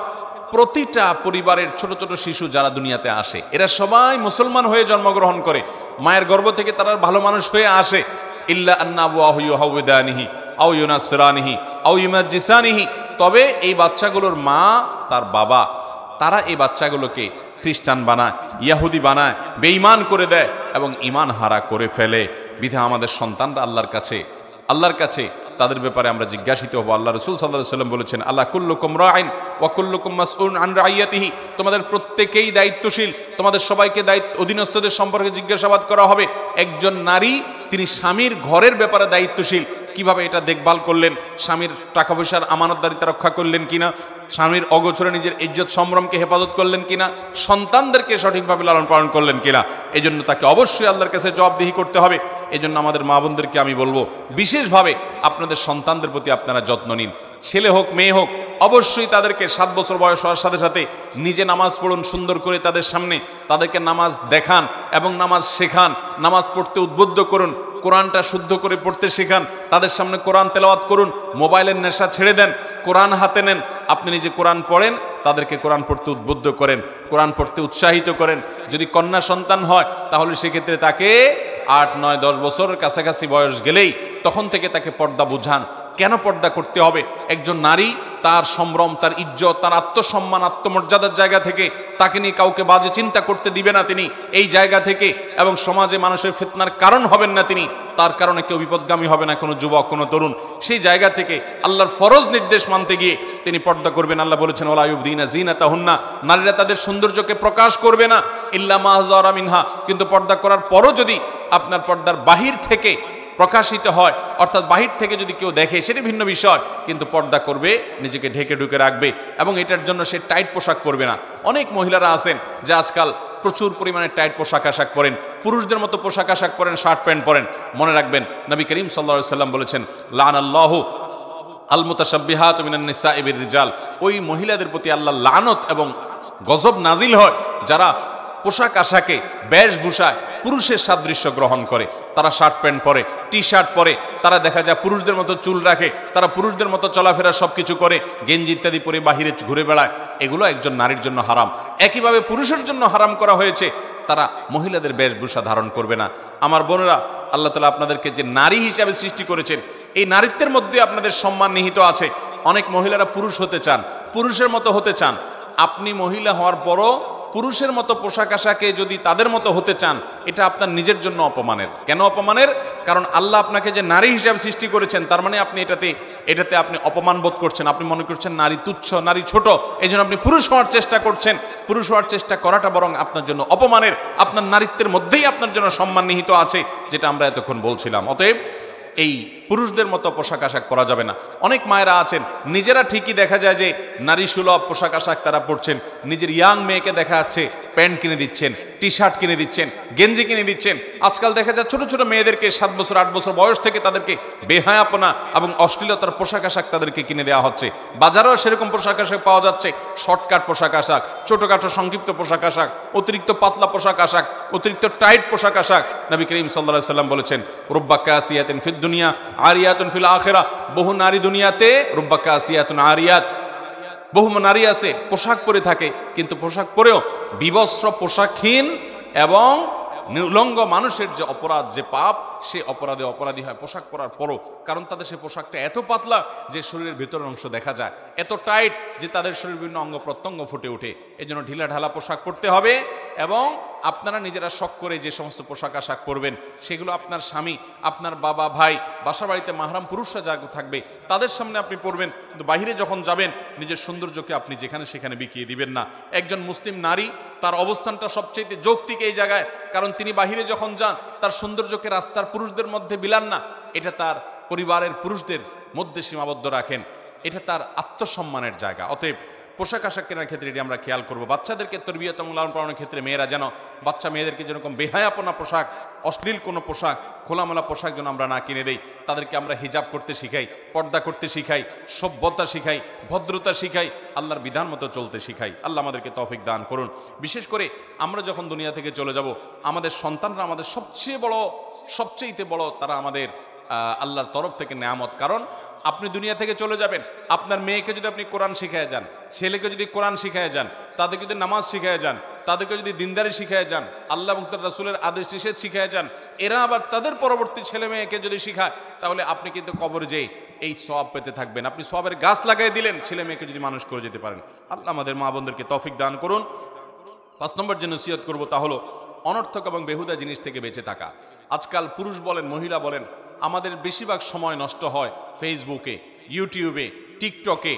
প্রতিটা পরিবারের ছোট ছোট শিশু যারা দুনিয়াতে আসে, এরা সবাই মুসলমান হয়ে জন্মগ্রহণ করে, মায়ের গর্ভ থেকে তারা ভালো মানুষ হয়ে আসে। ইল্লা আন্না আবওয়াহু ইউহাউদানিহি আও ইউনাসরানিহি আও ইউমাজ্জিসানিহি, তবে এই বাচ্চাগুলোর মা, তার বাবা, তারা এই বাচ্চাগুলোকে খ্রিস্টান বানায়, ইয়াহুদি বানায়, বেঈমান করে দেয় এবং ঈমান হারা করে ফেলে। বিধা আমাদের সন্তানরা আল্লাহর কাছে তাদের ব্যাপারে আমরা জিজ্ঞাসিত হব। আল্লাহ রাসূল সাল্লাল্লাহু আলাইহি ওয়াসাল্লাম বলেছেন, আল্লাহ কুল্লুকুম রাইন ওয়া কুল্লুকুম মাসউলুন আন রাইয়াতিহি, তোমাদের প্রত্যেকেই দায়িত্বশীল, তোমাদের সবাইকে অধীনস্থদের সম্পর্কে জিজ্ঞাসাবাদ করা হবে। একজন নারী, তিনি স্বামীর ঘরের ব্যাপারে দায়িত্বশীল, কিভাবে এটা দেখভাল করলেন, স্বামীর টাকা পয়সার আমানতদারিতা রক্ষা করলেন কিনা, স্বামীর অগোচরে নিজের ইজ্জত সম্ভ্রমকে হেফাজত করলেন কিনা, সন্তানদেরকে সঠিকভাবে লালন পালন করলেন কিনা, এই জন্য তাকে অবশ্যই আল্লাহর কাছে জবাবদিহি করতে হবে। এই জন্য আমাদের মা বোনদেরকে আমি বলবো, বিশেষভাবে আপনাদের সন্তানদের প্রতি আপনারা যত্ন নিন। ছেলে হোক মেয়ে হোক, অবশ্যই তাদেরকে 7 বছর বয়স হওয়ার সাথে সাথে নিজে নামাজ পড়ুন, সুন্দর করে তাদের সামনে তাদেরকে নামাজ দেখান এবং নামাজ শেখান, নামাজ পড়তে উদ্বুদ্ধ করুন, কোরআনটা শুদ্ধ করে পড়তে শেখান, তাদের সামনে কোরআন তেলাওয়াত করুন, মোবাইলের নেশা ছেড়ে দেন, কোরআন হাতে নেন, আপনি নিজে কোরআন পড়েন, তাদেরকে কোরআন পড়তে উদ্বুদ্ধ করেন, কোরআন পড়তে উৎসাহিত করেন। যদি কন্যা সন্তান হয় তাহলে সেক্ষেত্রে তাকে 8, 9, 10 বছরের কাছাকাছি বয়স গেলেই তখন থেকে তাকে পর্দা বুঝান। কেন পর্দা করতে হবে? একজন নারী তার সম্ভ্রম, তার ইজ্জত, তার আত্মসম্মান, আত্মমর্যাদার জায়গা থেকে তাকে নিয়ে কাউকে বাজে চিন্তা করতে দিবে না তিনি, এই জায়গা থেকে, এবং সমাজে মানুষের ফিতনার কারণ হবেন না তিনি, তার কারণে কেউ বিপদগামী হবে না, কোনো যুবক, কোনো তরুণ। সেই জায়গা থেকে আল্লাহর ফরজ নির্দেশ মানতে গিয়ে তিনি পর্দা করবেন। আল্লাহ বলেছেন, ওয়ালা ইউবদিনা যিনাতাহুন্না, নারীরা তাদের সৌন্দর্যকে প্রকাশ করবে না, ইল্লা মা যারা মিনহা, কিন্তু পর্দা করার পরও যদি আপনার পর্দার বাহির থেকে প্রকাশিত হয়, অর্থাৎ বাহির থেকে যদি কেউ দেখে সেটা ভিন্ন বিষয়, কিন্তু পর্দা করবে, নিজেকে ঢেকে ঢুকে রাখবে এবং এটার জন্য সে টাইট পোশাক পরবে না। অনেক মহিলারা আছেন যে আজকাল প্রচুর পরিমাণে টাইট পোশাক আশাক পরেন, পুরুষদের মতো পোশাক আশাক পরেন, শার্ট প্যান্ট পরেন। মনে রাখবেন, নবী করিম সাল্লাল্লাহু আলাইহি ওয়াসাল্লাম বলেছেন, লানাল্লাহু আল মুতাশাব্বিহাতু মিনান নিসাই বির রিজাল, ওই মহিলাদের প্রতি আল্লাহ লানত এবং গজব নাজিল হয় যারা পোশাক আশাকে, বেশভূষায় পুরুষের সাদৃশ্য গ্রহণ করে, তারা শার্ট প্যান্ট পরে, টি শার্ট পরে, তারা দেখা যায় পুরুষদের মতো চুল রাখে, তারা পুরুষদের মতো চলাফেরা সব কিছু করে, গেঞ্জি ইত্যাদি পরে বাহিরে ঘুরে বেড়ায়, এগুলো একজন নারীর জন্য হারাম। একইভাবে পুরুষের জন্য হারাম করা হয়েছে, তারা মহিলাদের বেশভূষা ধারণ করবে না। আমার বোনেরা, আল্লাহ তাআলা আপনাদেরকে যে নারী হিসাবে সৃষ্টি করেছেন, এই নারীত্বের মধ্যে আপনাদের সম্মান নিহিত আছে। অনেক মহিলারা পুরুষ হতে চান, পুরুষের মতো হতে চান। আপনি মহিলা হওয়ার পরও পুরুষের মতো পোশাক আশাকে যদি তাদের মতো হতে চান, এটা আপনার নিজের জন্য অপমানের। কেন অপমানের? কারণ আল্লাহ আপনাকে যে নারী হিসাবে সৃষ্টি করেছেন, তার মানে আপনি এটাতে আপনি অপমান বোধ করছেন। আপনি মনে করছেন নারী তুচ্ছ, নারী ছোট, এই জন্য আপনি পুরুষ হওয়ার চেষ্টা করছেন। পুরুষ হওয়ার চেষ্টা করাটা বরং আপনার জন্য অপমানের। আপনার নারীত্বের মধ্যেই আপনার জন্য সম্মান নিহিত আছে, যেটা আমরা এতক্ষণ বলছিলাম। অতএব এই পুরুষদের মতো পোশাক আশাক পরা যাবে না। অনেক মায়েরা আছেন, নিজেরা ঠিকই দেখা যায় যে নারী সুলভ পোশাক আশাক তারা পরছেন, নিজের ইয়াং মেয়েকে দেখা যাচ্ছে প্যান্ট কিনে দিচ্ছেন, টি শার্ট কিনে দিচ্ছেন, গেঞ্জি কিনে দিচ্ছেন। আজকাল দেখা যায় ছোট ছোট মেয়েদেরকে 7 বছর 8 বছর বয়স থেকে তাদেরকে বেহায়াপনা এবং অশ্লীলতার পোশাক আশাক তাদেরকে কিনে দেওয়া হচ্ছে। বাজারেও সেরকম পোশাক আশাক পাওয়া যাচ্ছে, শর্টকাট পোশাক আশাক, ছোটখাটো সংক্ষিপ্ত পোশাক আশাক, অতিরিক্ত পাতলা পোশাক আশাক, অতিরিক্ত টাইট পোশাক আশাক। নবী করিম সাল্লাল্লাহু আলাইহি সাল্লাম বলেছেন, রুব্বা কাসিয়াতিন ফিদ দুনিয়া আরিয়াতুন ফিল আখিরাহ। বহু নারী দুনিয়াতে, রুব্বা কাসিয়াতুন আরিয়াত, বহু নারী আছে পোশাক পরে থাকে, কিন্তু পোশাক পরেও বিবস্ত্র পোশাকহীন এবং নিউলঙ্গ মানুষের যে অপরাধ, যে পাপ, সে অপরাধে অপরাধী হয় পোশাক পরার পরও। কারণ তাদের সে পোশাকটা এত পাতলা যে শরীরের ভেতরের অংশ দেখা যায়, এত টাইট যে তাদের শরীর বিভিন্ন অঙ্গ প্রত্যঙ্গ ফুটে ওঠে। এই জন্য ঢিলা ঢালা পোশাক পরতে হবে। এবং আপনারা নিজেরা শখ করে যে সমস্ত পোশাক আশাক পরবেন, সেগুলো আপনার স্বামী, আপনার বাবা, ভাই, বাসা বাড়িতে মাহরাম পুরুষরা যা থাকবে তাদের সামনে আপনি পরবেন, কিন্তু বাইরে যখন যাবেন নিজের সৌন্দর্যকে আপনি যেখানে সেখানে বিকিয়ে দিবেন না। একজন মুসলিম নারী, তার অবস্থানটা সবচেয়ে যৌক্তিক এই জায়গায়, কারণ তিনি বাহিরে যখন যান তার সৌন্দর্যকে রাস্তার পুরুষদের মধ্যে বিলান না, এটা তার পরিবারের পুরুষদের মধ্যে সীমাবদ্ধ রাখেন, এটা তার আত্মসম্মানের জায়গা। অতএব পোশাক আশাক কেনার ক্ষেত্রে এটি আমরা খেয়াল করবো। বাচ্চাদেরকে তরবিয়ত এবং লালন পালনের ক্ষেত্রে মেয়েরা যেন বাচ্চা মেয়েদেরকে যেরকম বেহায়াপনা পোশাক, অশ্লীল কোনো পোশাক, খোলামেলা পোশাক যেন আমরা না কিনে দেই। তাদেরকে আমরা হিজাব করতে শিখাই, পর্দা করতে শিখাই, সভ্যতা শিখাই, ভদ্রতা শিখাই, আল্লাহর বিধান মতো চলতে শিখাই। আল্লাহ আমাদেরকে তৌফিক দান করুন। বিশেষ করে আমরা যখন দুনিয়া থেকে চলে যাব, আমাদের সন্তানরা আমাদের সবচেয়ে বড় তারা আমাদের আল্লাহর তরফ থেকে নেয়ামত। কারণ আপনি দুনিয়া থেকে চলে যাবেন, আপনার মেয়েকে যদি আপনি কোরআন শিখায় যান, ছেলেকে যদি কোরআন শিখায় যান, তাদেরকে যদি নামাজ শিখায় যান, তাদেরকে যদি দিনদারি শিখায় যান, আল্লাহ এবং তার রাসূলের আদেশ নিষেধ শিখায় যান, এরা আবার তাদের পরবর্তী ছেলে মেয়েকে যদি শিখায়, তাহলে আপনি কিন্তু কবরে যেয়ে এই সওয়াব পেতে থাকবেন। আপনি সওয়াবের গাছ লাগাই দিলেন ছেলে মেয়েকে যদি মানুষ করে যেতে পারেন। আল্লাহ আমাদের মা বোনদেরকে তৌফিক দান করুন। 5 নম্বর যে নসিহত করব তা হলো অনর্থক এবং বেহুদা জিনিস থেকে বেঁচে থাকা। আজকাল পুরুষ বলেন, মহিলা বলেন, আমাদের বেশিরভাগ সময় নষ্ট হয় ফেসবুকে, ইউটিউবে, টিকটকে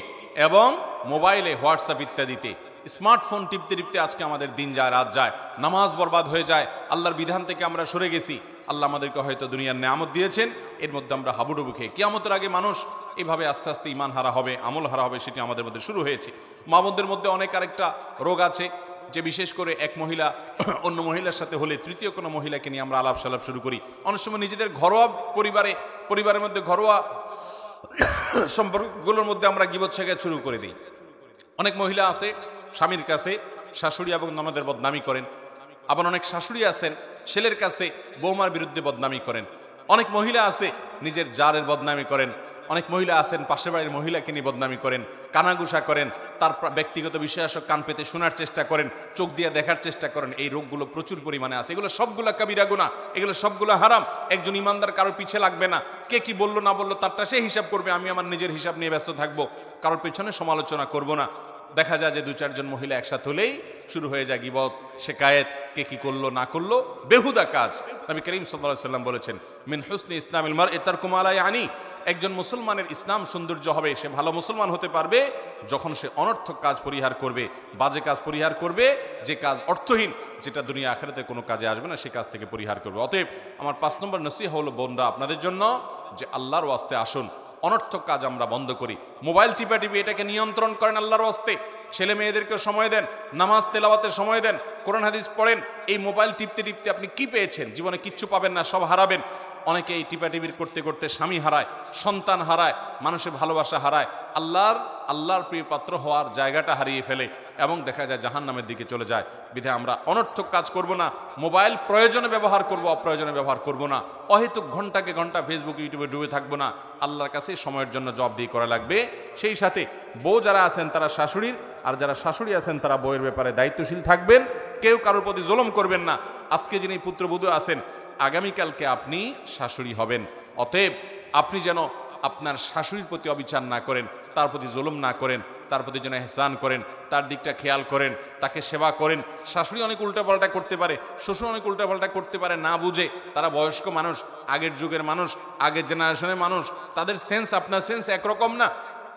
এবং মোবাইলে, হোয়াটসঅ্যাপ ইত্যাদিতে। স্মার্টফোন টিপতে টিপতে আজকে আমাদের দিন যায়, রাত যায়, নামাজ বরবাদ হয়ে যায়, আল্লাহর বিধান থেকে আমরা সরে গেছি। আল্লাহ আমাদেরকে হয়তো দুনিয়ার নেয়ামত দিয়েছেন, এর মধ্যে আমরা হাবুডুবু খেয়ে কিয়ামতের আগে মানুষ এভাবে আস্তে আস্তে ইমান হারা হবে, আমল হারা হবে, সেটি আমাদের মধ্যে শুরু হয়েছে। মা বোনদের মধ্যে অনেক আরেকটা রোগ আছে, যে বিশেষ করে এক মহিলা অন্য মহিলার সাথে হলে তৃতীয় কোনো মহিলাকে নিয়ে আমরা আলাপ সালাপ শুরু করি। অনেক সময় নিজেদের ঘরোয়া পরিবারের মধ্যে ঘরোয়া সম্পর্কগুলোর মধ্যে আমরা গীবত শেখায় শুরু করে দিই। অনেক মহিলা আছে স্বামীর কাছে শাশুড়ি এবং ননদের বদনামি করেন, আবার অনেক শাশুড়ি আছেন ছেলের কাছে বৌমার বিরুদ্ধে বদনামি করেন। অনেক মহিলা আছে নিজের জারের বদনামি করেন, অনেক মহিলা আছেন পাশের বাড়ির মহিলাকে নিয়ে বদনামি করেন, কানাঘুষা করেন, তার ব্যক্তিগত বিষয় আসক কান পেতে শোনার চেষ্টা করেন, চোখ দিয়ে দেখার চেষ্টা করেন। এই রোগগুলো প্রচুর পরিমাণে আছে। এগুলো সবগুলো কাবিরা গুনাহ, এগুলো সবগুলো হারাম। একজন ইমানদার কারোর পিছে লাগবে না। কে কি বললো না বললো তারটা সে হিসাব করবে, আমি আমার নিজের হিসাব নিয়ে ব্যস্ত থাকবো, কারোর পেছনে সমালোচনা করব না। দেখা যায় যে 2-4 জন মহিলা একসাথে হলেই শুরু হয়ে যায় গীবত, শিকায়েত, কে কি করলো না করলো, বেহুদা কাজ। নবী করিম সাল্লাল্লাহু আলাইহি ওয়াসাল্লাম বলেছেন, মিন হুসনি ইসলামিল মারই তারকু মা লা ইয়ানি। একজন মুসলমানের ইসলাম সৌন্দর্য হবে, সে ভালো মুসলমান হতে পারবে যখন সে অনর্থক কাজ পরিহার করবে, বাজে কাজ পরিহার করবে, যে কাজ অর্থহীন, যেটা দুনিয়া আখিরাতে কোনো কাজে আসবে না, সে কাজ থেকে পরিহার করবে। অতএব আমার 5 নম্বর নসিহত হলো বোনরা আপনাদের জন্য, যে আল্লাহর ওয়াস্তে আসুন, অনর্থক কাজ আমরা বন্ধ করি। মোবাইল টিপাটিপি এটাকে নিয়ন্ত্রণ করেন আল্লাহর ওয়াস্তে। ছেলে মেয়েদেরকে সময় দেন, নামাজ তেলাওয়াতের সময় দেন, কোরআন হাদিস পড়েন। এই মোবাইল টিপতে টিপতে আপনি কি পেয়েছেন? জীবনে কিচ্ছু পাবেন না, সব হারাবেন। অনেকে এই টিপাটিপির করতে করতে স্বামী হারায়, সন্তান হারায়, মানুষের ভালোবাসা হারায়, আল্লাহর প্রিয় পাত্র হওয়ার জায়গাটা হারিয়ে ফেলে এবং দেখা যায় জাহান্নামের দিকে চলে যায়। বিধায় আমরা অনর্থক কাজ করব না, মোবাইল প্রয়োজনে ব্যবহার করব, অপ্রয়োজনে ব্যবহার করব না, অহেতুক ঘন্টাকে ঘন্টা ফেসবুক ইউটিউবে ডুবে থাকবো না। আল্লাহর কাছে সময়ের জন্য জবাবদিহি করা লাগবে। সেই সাথে বউ যারা আছেন তারা শাশুড়ির, আর যারা শাশুড়ি আছেন তারা বউয়ের ব্যাপারে দায়িত্বশীল থাকবেন। কেউ কারোর প্রতি জুলুম করবেন না। আজকে যিনি পুত্রবধূ আছেন, আগামীকালকে আপনি শাশুড়ি হবেন। অতএব আপনি যেন আপনার শাশুড়ির প্রতি অবিচার না করেন, তার প্রতি জুলুম না করেন, তার প্রতি যেন ইহসান করেন, তার দিকটা খেয়াল করেন, তাকে সেবা করেন। শাশুড়ি অনেক উল্টাপাল্টা করতে পারে, শ্বশুর অনেক উল্টাপাল্টা করতে পারে না বুঝে। তারা বয়স্ক মানুষ, আগের যুগের মানুষ, আগের জেনারেশনের মানুষ, তাদের সেন্স আপনার সেন্স একরকম না।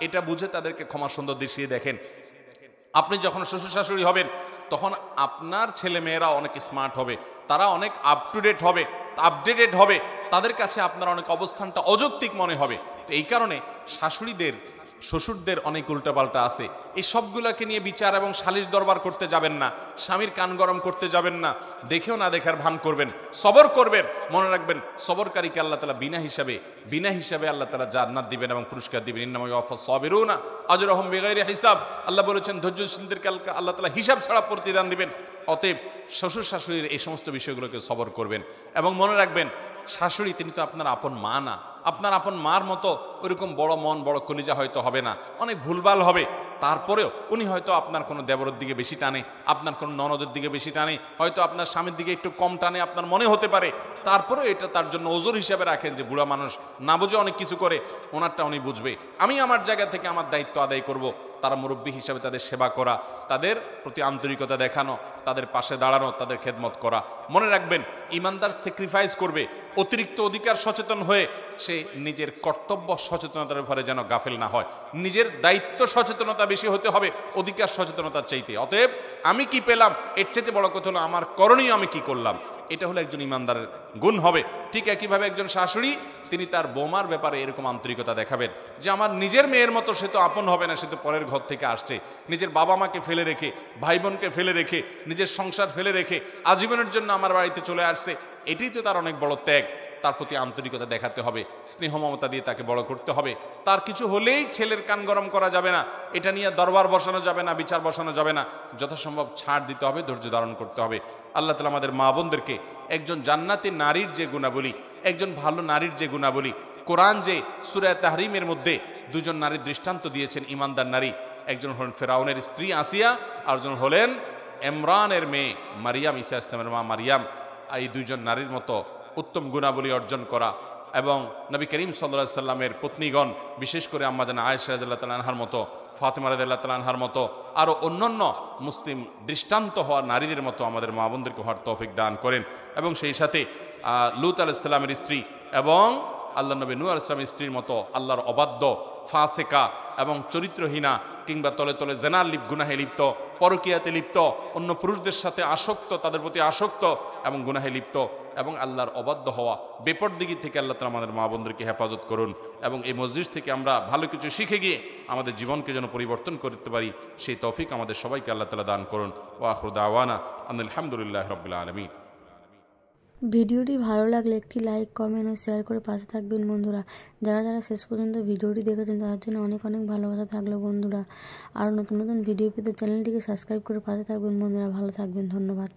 এটা বুঝে তাদেরকে ক্ষমা সুন্দর দৃষ্টিতে দেখেন। আপনি যখন শ্বশুর শাশুড়ি হবেন তখন আপনার ছেলে মেয়েরা অনেক স্মার্ট হবে, তারা অনেক আপ টু ডেট হবে, আপডেটেড হবে, তাদের কাছে আপনার অনেক অবস্থানটা অযৌক্তিক মনে হবে। তো এই কারণে শাশুড়িদের শ্বশুরদের অনেক উল্টাপাল্টা আছে, এই সবগুলোকে নিয়ে বিচার এবং সালিশ দরবার করতে যাবেন না, স্বামীর কান গরম করতে যাবেন না, দেখেও না দেখার ভান করবেন, সবর করবেন। মনে রাখবেন সবরকারীকে আল্লাহ তাআলা বিনা হিসাবে আল্লাহ তাআলা জান্নাত দিবেন এবং পুরস্কার দিবেন। ইন্নামা ইউওয়াফাস সাবিরুনা আজরাহুম বিগাইরি হিসাব। আল্লাহ বলেছেন ধৈর্যশীলদেরকে আল্লাহ তাআলা হিসাব ছাড়া প্রতিদান দিবেন। অতএব শ্বশুর শাশুড়ির এই সমস্ত বিষয়গুলোকে সবর করবেন এবং মনে রাখবেন শাশুড়ি তিনি তো আপনার আপন মা না। আপনার আপন মার মতো ওইরকম বড় মন বড় কলিজা হয়তো হবে না, অনেক ভুলভাল হবে। তারপরেও উনি হয়তো আপনার কোনো দেবরের দিকে বেশি টানে, আপনার কোনো ননদের দিকে বেশি টানে, হয়তো আপনার স্বামীর দিকে একটু কম টানে, আপনার মনে হতে পারে। তারপরেও এটা তার জন্য ওজোর হিসাবে রাখেন যে বুড়া মানুষ না বুঝে অনেক কিছু করে, ওনারটা উনি বুঝবে। আমি আমার জায়গা থেকে আমার দায়িত্ব আদায় করব, তারা মুরব্বী হিসাবে তাদের সেবা করা, তাদের প্রতি আন্তরিকতা দেখানো, তাদের পাশে দাঁড়ানো, তাদের খেদমত করা। মনে রাখবেন ইমানদার স্যাক্রিফাইস করবে, অতিরিক্ত অধিকার সচেতন হয়ে সে নিজের কর্তব্য সচেতনতার ব্যাপারে যেন গাফেল না হয়। নিজের দায়িত্ব সচেতনতা বেশি হতে হবে অধিকার সচেতনতার চাইতে। অতএব আমি কি পেলাম এর চাইতে বড় কথা হলো আমার করণীয় আমি কি করলাম, এটা হলো একজন ইমানদারের গুণ হবে। ঠিক একইভাবে একজন শাশুড়ি তিনি তার বৌমার ব্যাপারে এরকম আন্তরিকতা দেখাবেন যে আমার নিজের মেয়ের মতো সে তো আপন হবে না, সে তো পরের ঘর থেকে আসছে, নিজের বাবা মাকে ফেলে রেখে, ভাই বোনকে ফেলে রেখে, নিজের সংসার ফেলে রেখে আজীবনের জন্য আমার বাড়িতে চলে আসছে। এটাই তো তার অনেক বড় ত্যাগ। তার প্রতি আন্তরিকতা দেখাতে হবে, স্নেহ মমতা দিয়ে তাকে বড় করতে হবে। তার কিছু হলেই ছেলের কান গরম করা যাবে না, এটা নিয়ে দরবার বসানো যাবে না, বিচার বসানো যাবে না। যথাসম্ভব ছাড় দিতে হবে, ধৈর্য ধারণ করতে হবে। আল্লাহ তাআলা আমাদের মা বোনদেরকে একজন জান্নাতি নারীর যে গুণাবলী, একজন ভালো নারীর যে গুণাবলী, কোরআন যে সূরা তাহরিমের মধ্যে দুজন নারীর দৃষ্টান্ত দিয়েছেন, ইমানদার নারী, একজন হলেন ফেরাউনের স্ত্রী আসিয়া, আরেকজন হলেন ইমরানের মেয়ে মারিয়াম, ঈসা ইসলামের মা মারিয়াম। এই দুইজন নারীর মতো উত্তম গুণাবলী অর্জন করা এবং নবী করিম সাল্লাল্লাহু আলাইহি সাল্লামের পত্নীগণ, বিশেষ করে আম্মা জান আয়েশা রাদিয়াল্লাহু তাআলা আনহার মতো, ফাতেমা রাদিয়াল্লাহু তাআলা আনহার মতো, আরও অন্যান্য মুসলিম দৃষ্টান্ত হওয়া নারীদের মতো আমাদের মা বোনদেরকে হওয়ার তৌফিক দান করেন। এবং সেই সাথে লূত আলাইহিস সালামের স্ত্রী এবং আল্লাহ নবী নূহ আলাইহিস সালামের স্ত্রীর মতো আল্লাহর অবাধ্য, ফাসেকা এবং চরিত্রহীনা কিংবা তলে তলে জেনার গুনাহে লিপ্ত, পরকীয়াতে লিপ্ত, অন্য পুরুষদের সাথে আসক্ত, তাদের প্রতি আসক্ত এবং গুনাহে লিপ্ত এবং আল্লাহর অবাধ্য হওয়া, বেপরদিগি থেকে আল্লাহ তাআলা আমাদের মা বোনদেরকে হেফাজত করুন। এবং এই মসজিদ থেকে আমরা ভালো কিছু শিখে গিয়ে আমাদের জীবনকে যেন পরিবর্তন করতে পারি, সেই তৌফিক আমাদের সবাইকে আল্লাহ তাআলা দান করুন। ওয়া আখিরু দাওয়ানা আলহামদুলিল্লাহি রাব্বিল আলামিন। ভিডিওটি ভালো লাগলে একটি লাইক, কমেন্ট ও শেয়ার করে পাশে থাকবেন বন্ধুরা। যারা যারা শেষ পর্যন্ত ভিডিওটি দেখেছেন তাদের জন্য অনেক অনেক ভালোবাসা থাকলো বন্ধুরা। আর নতুন নতুন ভিডিও পেতে চ্যানেলটিকে সাবস্ক্রাইব করে পাশে থাকবেন বন্ধুরা। ভালো থাকবেন, ধন্যবাদ।